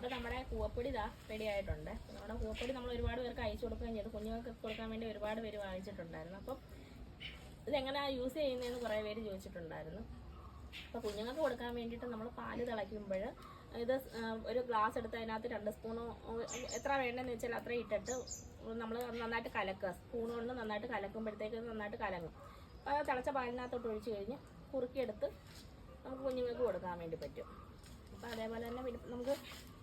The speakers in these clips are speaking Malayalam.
അപ്പോൾ നമ്മുടെ കൂവപ്പൊടി ഇതാ റെഡി ആയിട്ടുണ്ട്. നമ്മുടെ കൂവപ്പൊടി നമ്മൾ ഒരുപാട് പേർക്ക് അയച്ചു കൊടുക്കുകയും ചെയ്തു. കുഞ്ഞുങ്ങൾക്ക് കൊടുക്കാൻ വേണ്ടി ഒരുപാട് പേര് വാങ്ങിച്ചിട്ടുണ്ടായിരുന്നു. അപ്പം ഇതെങ്ങനെയാണ് യൂസ് ചെയ്യുന്നതെന്ന് കുറേ പേര് ചോദിച്ചിട്ടുണ്ടായിരുന്നു. അപ്പോൾ കുഞ്ഞുങ്ങൾക്ക് കൊടുക്കാൻ വേണ്ടിയിട്ട് നമ്മൾ പാല് തിളയ്ക്കുമ്പോൾ ഇത് ഒരു ഗ്ലാസ് എടുത്ത് അതിനകത്ത് 2 സ്പൂണോ എത്ര വേണ്ടതെന്ന് വെച്ചാൽ അത്രയും ഇട്ടിട്ട് നമ്മൾ നന്നായിട്ട് കലക്കുക. സ്പൂൺ കൊണ്ട് നന്നായിട്ട് കലക്കുമ്പോഴത്തേക്ക് നന്നായിട്ട് കലങ്ങും. അപ്പോൾ അത് തിളച്ച പാലിനകത്തോട്ട് ഒഴിച്ച് കഴിഞ്ഞ് കുറുക്കിയെടുത്ത് നമുക്ക് കുഞ്ഞുങ്ങൾക്ക് കൊടുക്കാൻ വേണ്ടി പറ്റും. അപ്പോൾ അതേപോലെ തന്നെ നമുക്ക്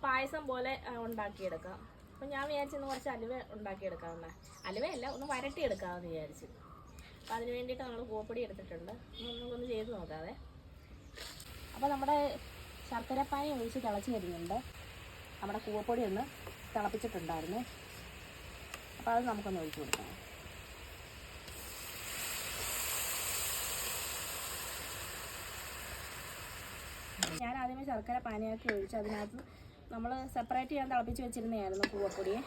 പായസം പോലെ ഉണ്ടാക്കിയെടുക്കാം. അപ്പോൾ ഞാൻ വിചാരിച്ചിന്ന് കുറച്ച് അലുവ ഉണ്ടാക്കിയെടുക്കാവുന്ന അലുവയല്ല ഒന്ന് വരട്ടിയെടുക്കാമെന്ന് വിചാരിച്ചു. അപ്പോൾ അതിന് വേണ്ടിയിട്ട് നമ്മൾ കൂവപ്പൊടി എടുത്തിട്ടുണ്ട്. നമുക്കൊന്ന് ചെയ്ത് നോക്കാതെ. അപ്പോൾ നമ്മുടെ ശർക്കരപ്പാനി ഒഴിച്ച് തിളച്ച് വരുന്നുണ്ട്. നമ്മുടെ കൂവപ്പൊടി ഒന്ന് തിളപ്പിച്ചിട്ടുണ്ടായിരുന്നു. അപ്പോൾ അത് നമുക്കൊന്ന് ഒഴിച്ച് കൊടുക്കാം. ഞാൻ ആദ്യമേ ശർക്കര പാനിയാക്കി ഒഴിച്ച് അതിനകത്ത് നമ്മൾ സെപ്പറേറ്റ് ചെയ്യാൻ തിളപ്പിച്ച് വെച്ചിരുന്നതായിരുന്നു കൂവപ്പൊടിയെ.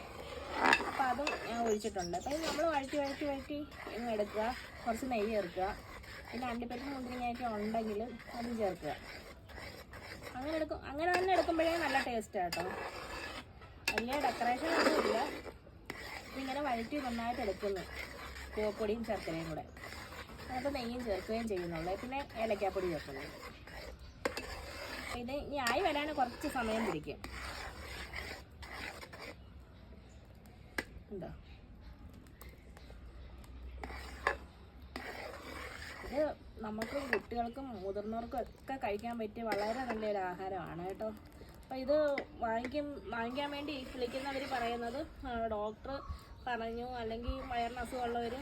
അപ്പോൾ അതും ഞാൻ ഒഴിച്ചിട്ടുണ്ട്. അപ്പോൾ നമ്മൾ വഴറ്റി ഇങ്ങ് എടുക്കുക. കുറച്ച് നെയ്യ് ചേർക്കുക. പിന്നെ അണ്ടിപ്പരിപ്പ് മുന്തിരിങ്ങയൊക്കെ ഉണ്ടെങ്കിൽ അതും ചേർക്കുക. അങ്ങനെ തന്നെ എടുക്കുമ്പോഴേ നല്ല ടേസ്റ്റാണ് കേട്ടോ. വലിയ ഡെക്കറേഷൻ ഒന്നുമില്ല. ഇതിങ്ങനെ വഴറ്റി നന്നായിട്ട് എടുക്കുന്നു കൂവപ്പൊടിയും ശർക്കരയും കൂടെ. അതിനകത്ത് നെയ്യും ചേർക്കുകയും ചെയ്യുന്നുള്ളൂ. പിന്നെ ഏലക്കാപ്പൊടി ചേർക്കുന്നു. ഇത് ഇനി ആയി വരാൻ കുറച്ച് സമയം പിടിക്കും. ഉണ്ടോ? ഇത് നമുക്കും കുട്ടികൾക്കും മുതിർന്നവർക്കും ഒക്കെ കഴിക്കാൻ പറ്റിയ വളരെ നല്ലൊരു ആഹാരമാണ് കേട്ടോ. അപ്പോൾ ഇത് വാങ്ങിക്കാൻ വേണ്ടി വിളിക്കുന്നവർ പറയുന്നത് ഡോക്ടർ പറഞ്ഞു, അല്ലെങ്കിൽ വയറിന് അസുഖമുള്ളവർ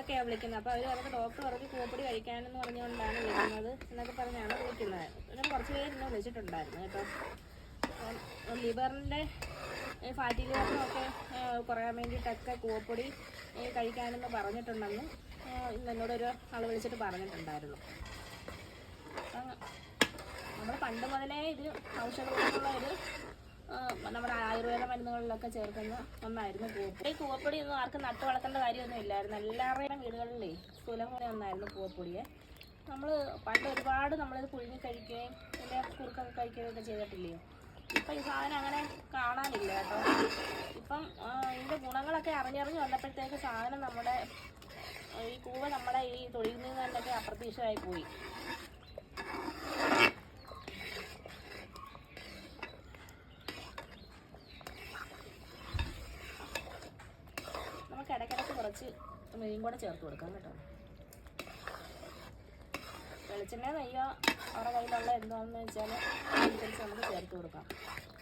ഒക്കെയാണ് വിളിക്കുന്നത്. അപ്പോൾ അവർ പറഞ്ഞത് ഡോക്ടർ പറഞ്ഞ് കൂവപ്പൊടി കഴിക്കാനെന്ന് പറഞ്ഞുകൊണ്ടാണ് വിളിക്കുന്നത് എന്നൊക്കെ പറഞ്ഞാണ് വിളിക്കുന്നത്. അങ്ങനെ കുറച്ച് പേര് എന്നെ വിളിച്ചിട്ടുണ്ടായിരുന്നു കേട്ടോ. ലിവറിൻ്റെ ഫാറ്റി ലിവറിനൊക്കെ കുറയാൻ വേണ്ടിയിട്ടൊക്കെ കൂവപ്പൊടി കഴിക്കാനെന്ന് പറഞ്ഞിട്ടുണ്ടെന്ന് ഇന്ന് എന്നോടൊരു ആൾ വിളിച്ചിട്ട് പറഞ്ഞിട്ടുണ്ടായിരുന്നു. നമ്മൾ പണ്ട് മുതലേ ഇത് ഔഷധ ഗുണമുള്ള ഒരു നമ്മുടെ ആയുർവേദ മരുന്നുകളിലൊക്കെ ചേർക്കുന്ന ഒന്നായിരുന്നു കൂവപ്പൊടി. ഈ കൂവപ്പൊടി ഒന്നും ആർക്കും നട്ടു വളർത്തേണ്ട കാര്യമൊന്നും ഇല്ലായിരുന്നു. എല്ലാവരുടെയും വീടുകളിലേ സുലഭമായ ഒന്നായിരുന്നു കൂവപ്പൊടിയെ. നമ്മൾ പണ്ട് ഒരുപാട് നമ്മളിത് പുഴുങ്ങി കഴിക്കുകയും പിന്നെ കുറുക്കൊക്കെ കഴിക്കുകയൊക്കെ ചെയ്തിട്ടില്ലയോ. ഇപ്പം ഈ സാധനം അങ്ങനെ കാണാനില്ല കേട്ടോ. ഇപ്പം ഇതിൻ്റെ ഗുണങ്ങളൊക്കെ അറിഞ്ഞറിഞ്ഞ് വന്നപ്പോഴത്തേക്ക് സാധനം നമ്മുടെ ഈ കൂവ നമ്മുടെ ഈ തൊഴിൽ നിന്ന് തന്നെയൊക്കെ അപ്രത്യക്ഷമായി പോയി. നമുക്ക് ഇടയ്ക്കിടയ്ക്ക് കുറച്ച് നെയ്യും കൂടെ ചേർത്ത് കൊടുക്കാം കേട്ടോ. വെളിച്ചെണ്ണ നെയ്യോ അവരുടെ കയ്യിലുള്ള എന്താണെന്ന് വെച്ചാൽ അതിനനുസരിച്ച് നമുക്ക് ചേർത്ത് കൊടുക്കാം.